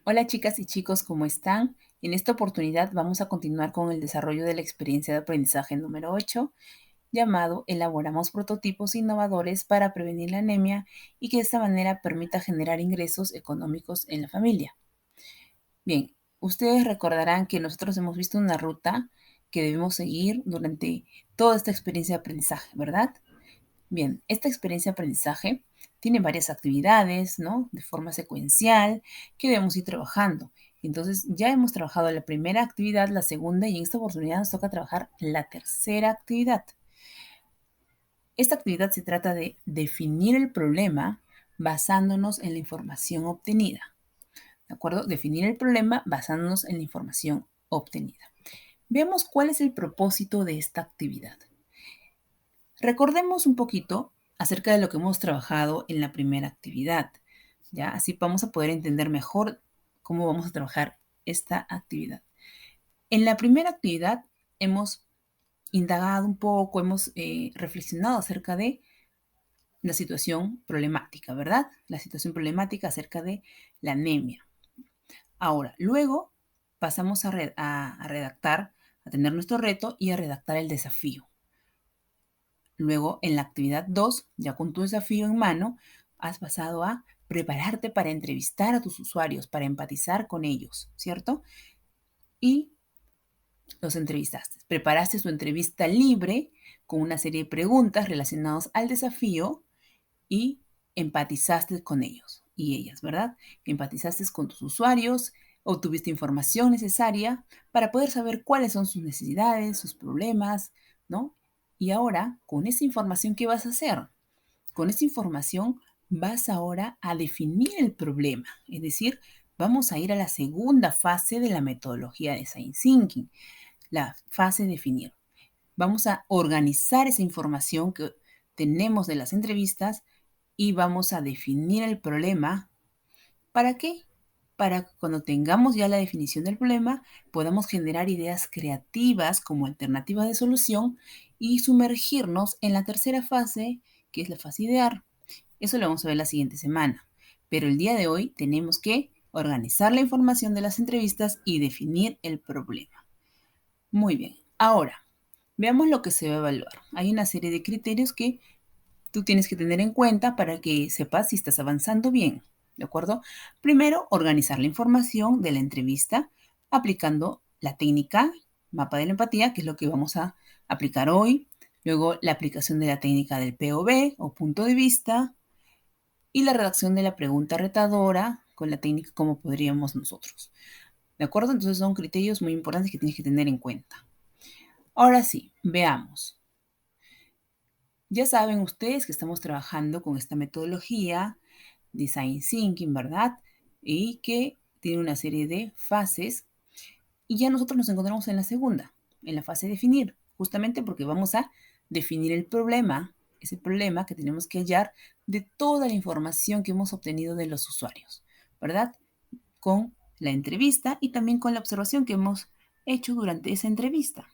Hola chicas y chicos, ¿cómo están? En esta oportunidad vamos a continuar con el desarrollo de la experiencia de aprendizaje número 8, llamado Elaboramos prototipos innovadores para prevenir la anemia y que de esta manera permita generar ingresos económicos en la familia. Bien, ustedes recordarán que nosotros hemos visto una ruta que debemos seguir durante toda esta experiencia de aprendizaje, ¿verdad? Bien, esta experiencia de aprendizaje tiene varias actividades, ¿no? De forma secuencial que debemos ir trabajando. Entonces, ya hemos trabajado la primera actividad, la segunda y en esta oportunidad nos toca trabajar la tercera actividad. Esta actividad se trata de definir el problema basándonos en la información obtenida. ¿De acuerdo? Definir el problema basándonos en la información obtenida. Veamos cuál es el propósito de esta actividad. Recordemos un poquito acerca de lo que hemos trabajado en la primera actividad, ¿ya? Así vamos a poder entender mejor cómo vamos a trabajar esta actividad. En la primera actividad hemos indagado un poco, hemos reflexionado acerca de la situación problemática, ¿verdad? La situación problemática acerca de la anemia. Ahora, luego pasamos a redactar, a tener nuestro reto y a redactar el desafío. Luego, en la actividad 2, ya con tu desafío en mano, has pasado a prepararte para entrevistar a tus usuarios, para empatizar con ellos, ¿cierto? Y los entrevistaste. Preparaste tu entrevista libre con una serie de preguntas relacionadas al desafío y empatizaste con ellos y ellas, ¿verdad? Empatizaste con tus usuarios, obtuviste información necesaria para poder saber cuáles son sus necesidades, sus problemas, ¿no? Y ahora, con esa información, ¿qué vas a hacer? Con esa información vas ahora a definir el problema, es decir, vamos a ir a la segunda fase de la metodología de Design Thinking, la fase de definir. Vamos a organizar esa información que tenemos de las entrevistas y vamos a definir el problema. ¿Para qué? Para que cuando tengamos ya la definición del problema, podamos generar ideas creativas como alternativas de solución y sumergirnos en la tercera fase, que es la fase idear. Eso lo vamos a ver la siguiente semana. Pero el día de hoy tenemos que organizar la información de las entrevistas y definir el problema. Muy bien. Ahora, veamos lo que se va a evaluar. Hay una serie de criterios que tú tienes que tener en cuenta para que sepas si estás avanzando bien. ¿De acuerdo? Primero, organizar la información de la entrevista aplicando la técnica mapa de la empatía, que es lo que vamos a aplicar hoy. Luego, la aplicación de la técnica del POV o punto de vista y la redacción de la pregunta retadora con la técnica como podríamos nosotros. ¿De acuerdo? Entonces son criterios muy importantes que tienes que tener en cuenta. Ahora sí, veamos. Ya saben ustedes que estamos trabajando con esta metodología, Design Thinking, ¿verdad? Y que tiene una serie de fases. Y ya nosotros nos encontramos en la segunda, en la fase de definir, justamente porque vamos a definir el problema, ese problema que tenemos que hallar de toda la información que hemos obtenido de los usuarios, ¿verdad? Con la entrevista y también con la observación que hemos hecho durante esa entrevista.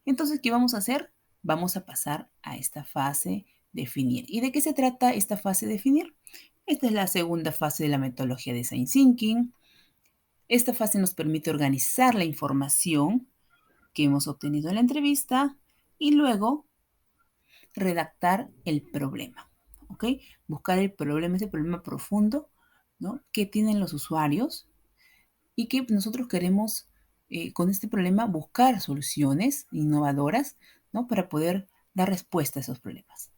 Entonces, ¿qué vamos a hacer? Vamos a pasar a esta fase definir. ¿Y de qué se trata esta fase definir? Esta es la segunda fase de la metodología de Design Thinking. Esta fase nos permite organizar la información que hemos obtenido en la entrevista y luego redactar el problema. ¿Ok? Buscar el problema, ese problema profundo, ¿no? Que tienen los usuarios y que nosotros queremos con este problema buscar soluciones innovadoras, ¿no? Para poder dar respuesta a esos problemas.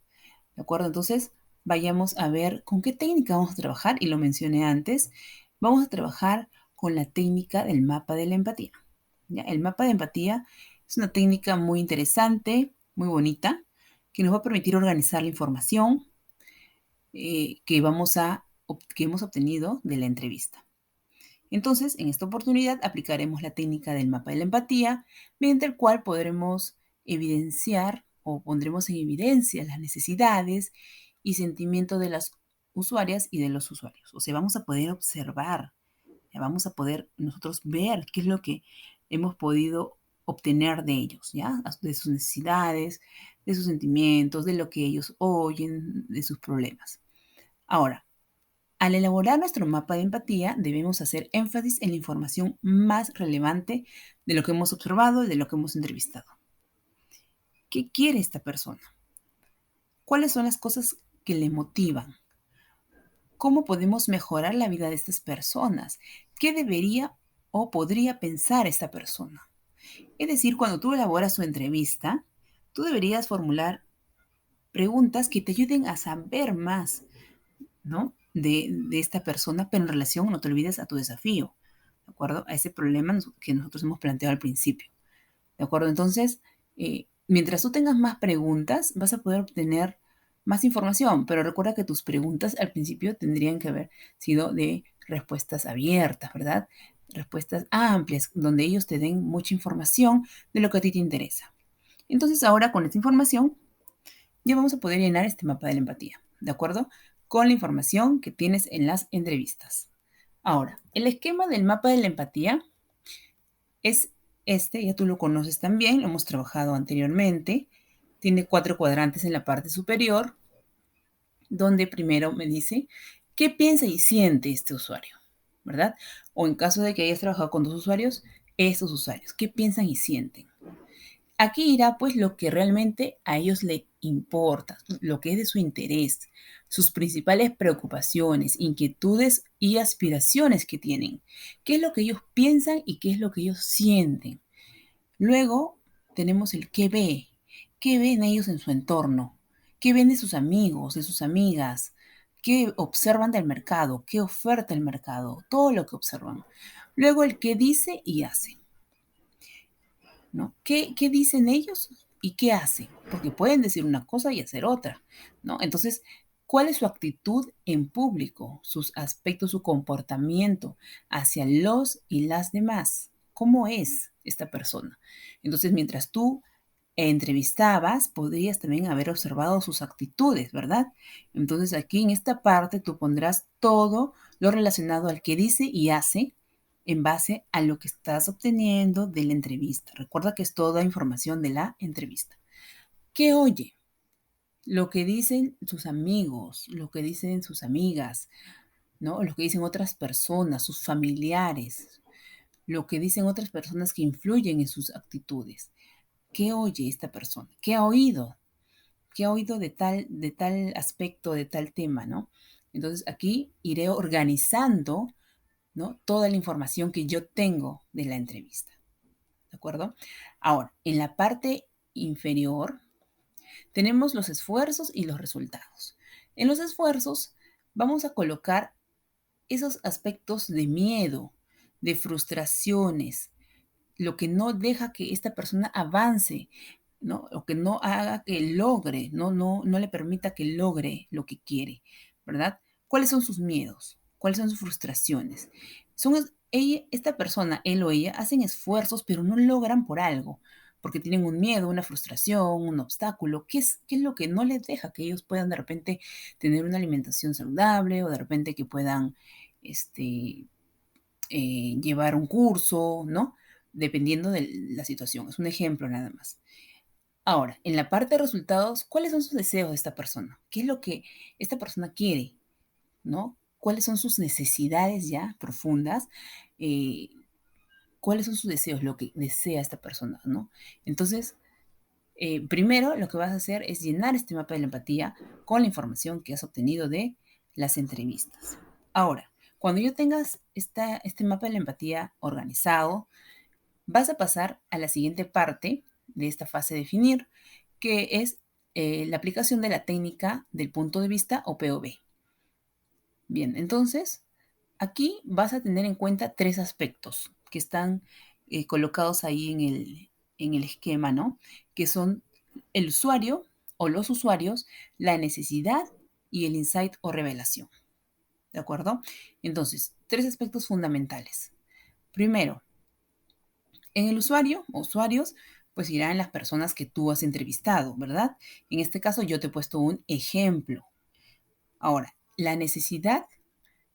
¿De acuerdo? Entonces, vayamos a ver con qué técnica vamos a trabajar, y lo mencioné antes, vamos a trabajar con la técnica del mapa de la empatía. ¿Ya? El mapa de empatía es una técnica muy interesante, muy bonita, que nos va a permitir organizar la información que hemos obtenido de la entrevista. Entonces, en esta oportunidad aplicaremos la técnica del mapa de la empatía, mediante el cual podremos evidenciar o pondremos en evidencia las necesidades y sentimientos de las usuarias y de los usuarios. O sea, vamos a poder observar, ya vamos a poder nosotros ver qué es lo que hemos podido obtener de ellos, ¿ya? De sus necesidades, de sus sentimientos, de lo que ellos oyen, de sus problemas. Ahora, Al elaborar nuestro mapa de empatía, debemos hacer énfasis en la información más relevante de lo que hemos observado y de lo que hemos entrevistado. ¿Qué quiere esta persona? ¿Cuáles son las cosas que le motivan? ¿Cómo podemos mejorar la vida de estas personas? ¿Qué debería o podría pensar esta persona? Es decir, cuando tú elaboras tu entrevista, tú deberías formular preguntas que te ayuden a saber más, ¿no? De esta persona, pero en relación, no te olvides, a tu desafío, ¿de acuerdo? A ese problema que nosotros hemos planteado al principio, ¿de acuerdo? Entonces, mientras tú tengas más preguntas, vas a poder obtener más información, pero recuerda que tus preguntas al principio tendrían que haber sido de respuestas abiertas, ¿verdad? Respuestas amplias, donde ellos te den mucha información de lo que a ti te interesa. Entonces, ahora con esta información, ya vamos a poder llenar este mapa de la empatía, ¿de acuerdo? Con la información que tienes en las entrevistas. Ahora, el esquema del mapa de la empatía es este, ya tú lo conoces también, lo hemos trabajado anteriormente. Tiene 4 cuadrantes en la parte superior, donde primero me dice qué piensa y siente este usuario, ¿verdad? O en caso de que hayas trabajado con 2 usuarios, estos usuarios, qué piensan y sienten. Aquí irá pues lo que realmente a ellos les importa, lo que es de su interés, sus principales preocupaciones, inquietudes y aspiraciones que tienen, qué es lo que ellos piensan y qué es lo que ellos sienten. Luego tenemos el qué ven ellos en su entorno, qué ven de sus amigos, de sus amigas, qué observan del mercado, qué oferta el mercado, todo lo que observan. Luego el qué dice y hace. ¿No? ¿Qué dicen ellos y qué hacen? Porque pueden decir una cosa y hacer otra, ¿no? Entonces, ¿cuál es su actitud en público, sus aspectos, su comportamiento hacia los y las demás? ¿Cómo es esta persona? Entonces, mientras tú entrevistabas, podrías también haber observado sus actitudes, ¿verdad? Entonces, aquí en esta parte tú pondrás todo lo relacionado al que dice y hace en base a lo que estás obteniendo de la entrevista. Recuerda que es toda información de la entrevista. ¿Qué oye? Lo que dicen sus amigos, lo que dicen sus amigas, ¿no? Lo que dicen otras personas, sus familiares, lo que dicen otras personas que influyen en sus actitudes. ¿Qué oye esta persona? ¿Qué ha oído? ¿Qué ha oído de tal aspecto, de tal tema, ¿no? Entonces aquí iré organizando, ¿no? Toda la información que yo tengo de la entrevista. ¿De acuerdo? Ahora, en la parte inferior tenemos los esfuerzos y los resultados. En los esfuerzos vamos a colocar esos aspectos de miedo, de frustraciones, lo que no deja que esta persona avance, ¿no? O que no haga que logre, no le permita que logre lo que quiere, ¿verdad? ¿Cuáles son sus miedos? ¿Cuáles son sus frustraciones? Esta persona, él o ella, hacen esfuerzos, pero no logran por algo, porque tienen un miedo, una frustración, un obstáculo. ¿Qué es lo que no les deja que ellos puedan de repente tener una alimentación saludable o de repente que puedan este, llevar un curso, ¿no? Dependiendo de la situación. Es un ejemplo nada más. Ahora, en la parte de resultados, ¿cuáles son sus deseos de esta persona? ¿Qué es lo que esta persona quiere? ¿No? ¿Cuáles son sus necesidades ya profundas? Eh, ¿Cuáles son sus deseos? Lo que desea esta persona, ¿no? Entonces, primero lo que vas a hacer es llenar este mapa de la empatía con la información que has obtenido de las entrevistas. Ahora, cuando yo tengas este mapa de la empatía organizado, vas a pasar a la siguiente parte de esta fase de definir, que es la aplicación de la técnica del punto de vista o POV. Bien, entonces, aquí vas a tener en cuenta 3 aspectos que están colocados ahí en el esquema, ¿no? Que son el usuario o los usuarios, la necesidad y el insight o revelación. ¿De acuerdo? Entonces, 3 aspectos fundamentales. Primero, en el usuario o usuarios, pues irán las personas que tú has entrevistado, ¿verdad? En este caso yo te he puesto un ejemplo. Ahora, la necesidad,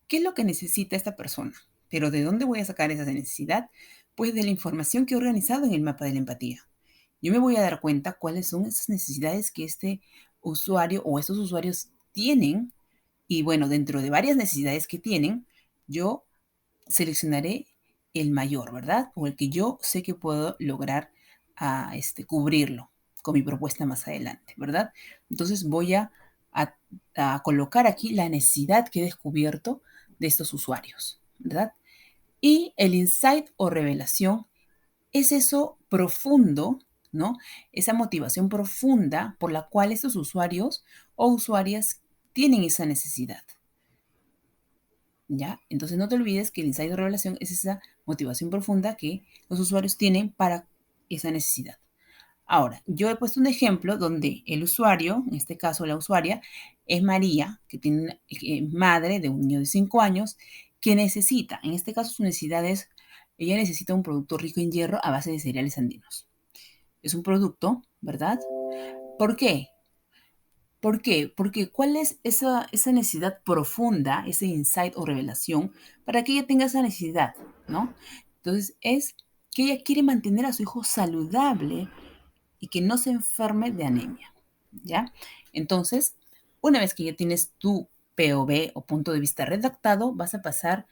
¿qué es lo que necesita esta persona? Pero ¿de dónde voy a sacar esa necesidad? Pues de la información que he organizado en el mapa de la empatía. Yo me voy a dar cuenta cuáles son esas necesidades que este usuario o estos usuarios tienen Y bueno, dentro de varias necesidades que tienen, yo seleccionaré el mayor, ¿verdad? O el que yo sé que puedo lograr cubrirlo con mi propuesta más adelante, ¿verdad? Entonces voy a, a colocar aquí la necesidad que he descubierto de estos usuarios, ¿verdad? Y el insight o revelación es eso profundo, ¿no? Esa motivación profunda por la cual estos usuarios o usuarias tienen esa necesidad. ¿Ya? Entonces no te olvides que el insight de revelación es esa motivación profunda que los usuarios tienen para esa necesidad. Ahora, yo he puesto un ejemplo donde el usuario, en este caso la usuaria, es María, que tiene madre de un niño de 5 años, que necesita, en este caso su necesidad es, ella necesita un producto rico en hierro a base de cereales andinos. Es un producto, ¿verdad? ¿Por qué? ¿Por qué? Porque ¿cuál es esa necesidad profunda, ese insight o revelación para que ella tenga esa necesidad, ¿no? Entonces es que ella quiere mantener a su hijo saludable y que no se enferme de anemia, ¿ya? Entonces, una vez que ya tienes tu POV o punto de vista redactado, vas a pasar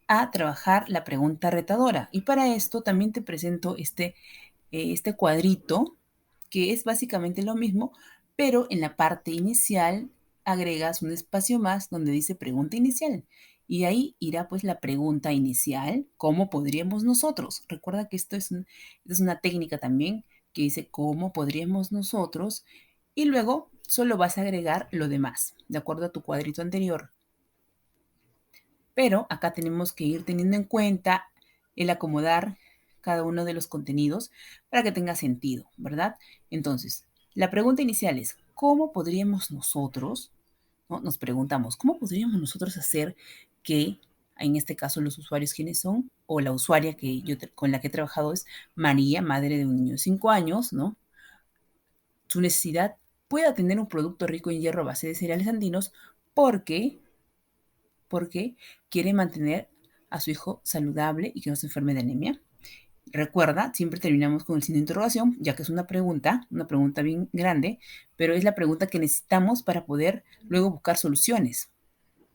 a trabajar la pregunta retadora. Y para esto también te presento este cuadrito, que es básicamente lo mismo, pero en la parte inicial agregas un espacio más donde dice pregunta inicial. Y ahí irá pues la pregunta inicial, ¿cómo podríamos nosotros? Recuerda que esto es una técnica también que dice cómo podríamos nosotros y luego solo vas a agregar lo demás, de acuerdo a tu cuadrito anterior. Pero acá tenemos que ir teniendo en cuenta el acomodar cada uno de los contenidos para que tenga sentido, ¿verdad? Entonces, la pregunta inicial es, ¿cómo podríamos nosotros, ¿no? Nos preguntamos, ¿cómo podríamos nosotros hacer que, en este caso, los usuarios quiénes son, o la usuaria con la que he trabajado es María, madre de un niño de 5 años, ¿no? Su necesidad pueda tener un producto rico en hierro a base de cereales andinos porque porque quiere mantener a su hijo saludable y que no se enferme de anemia. Recuerda, siempre terminamos con el signo de interrogación, ya que es una pregunta bien grande, pero es la pregunta que necesitamos para poder luego buscar soluciones,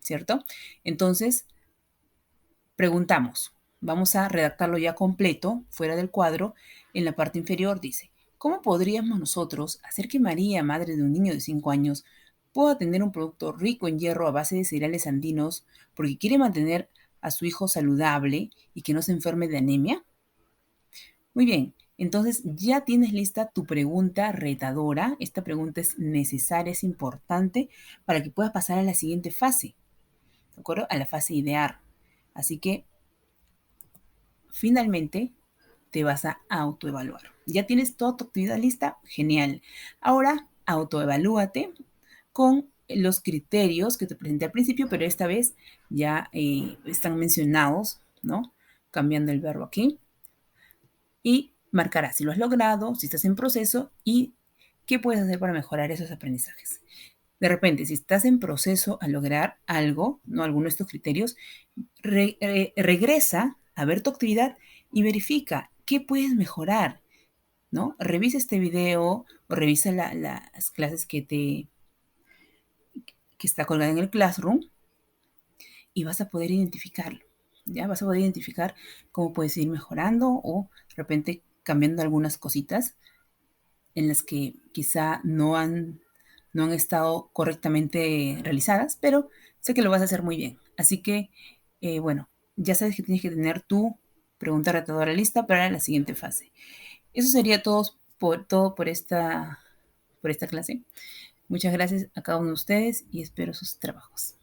¿cierto? Entonces, preguntamos, vamos a redactarlo ya completo, fuera del cuadro, en la parte inferior dice, ¿cómo podríamos nosotros hacer que María, madre de un niño de 5 años, pueda tener un producto rico en hierro a base de cereales andinos porque quiere mantener a su hijo saludable y que no se enferme de anemia? Muy bien, entonces ya tienes lista tu pregunta retadora. Esta pregunta es necesaria, es importante para que puedas pasar a la siguiente fase, ¿de acuerdo? A la fase idear. Así que finalmente te vas a autoevaluar. ¿Ya tienes toda tu actividad lista? Genial. Ahora autoevalúate con los criterios que te presenté al principio, pero esta vez ya están mencionados, ¿no? Cambiando el verbo aquí. Y marcarás si lo has logrado, si estás en proceso y qué puedes hacer para mejorar esos aprendizajes. De repente, si estás en proceso a lograr algo, ¿no? Alguno de estos criterios, regresa a ver tu actividad y verifica qué puedes mejorar, ¿no? Revisa este video o revisa las clases que está colgada en el Classroom y vas a poder identificarlo, ¿ya? Vas a poder identificar cómo puedes ir mejorando o de repente cambiando algunas cositas en las que quizá no han estado correctamente realizadas, pero sé que lo vas a hacer muy bien. Así que, bueno, ya sabes que tienes que tener tu pregunta retadora lista para la siguiente fase. Eso sería todo por esta clase. Muchas gracias a cada uno de ustedes y espero sus trabajos.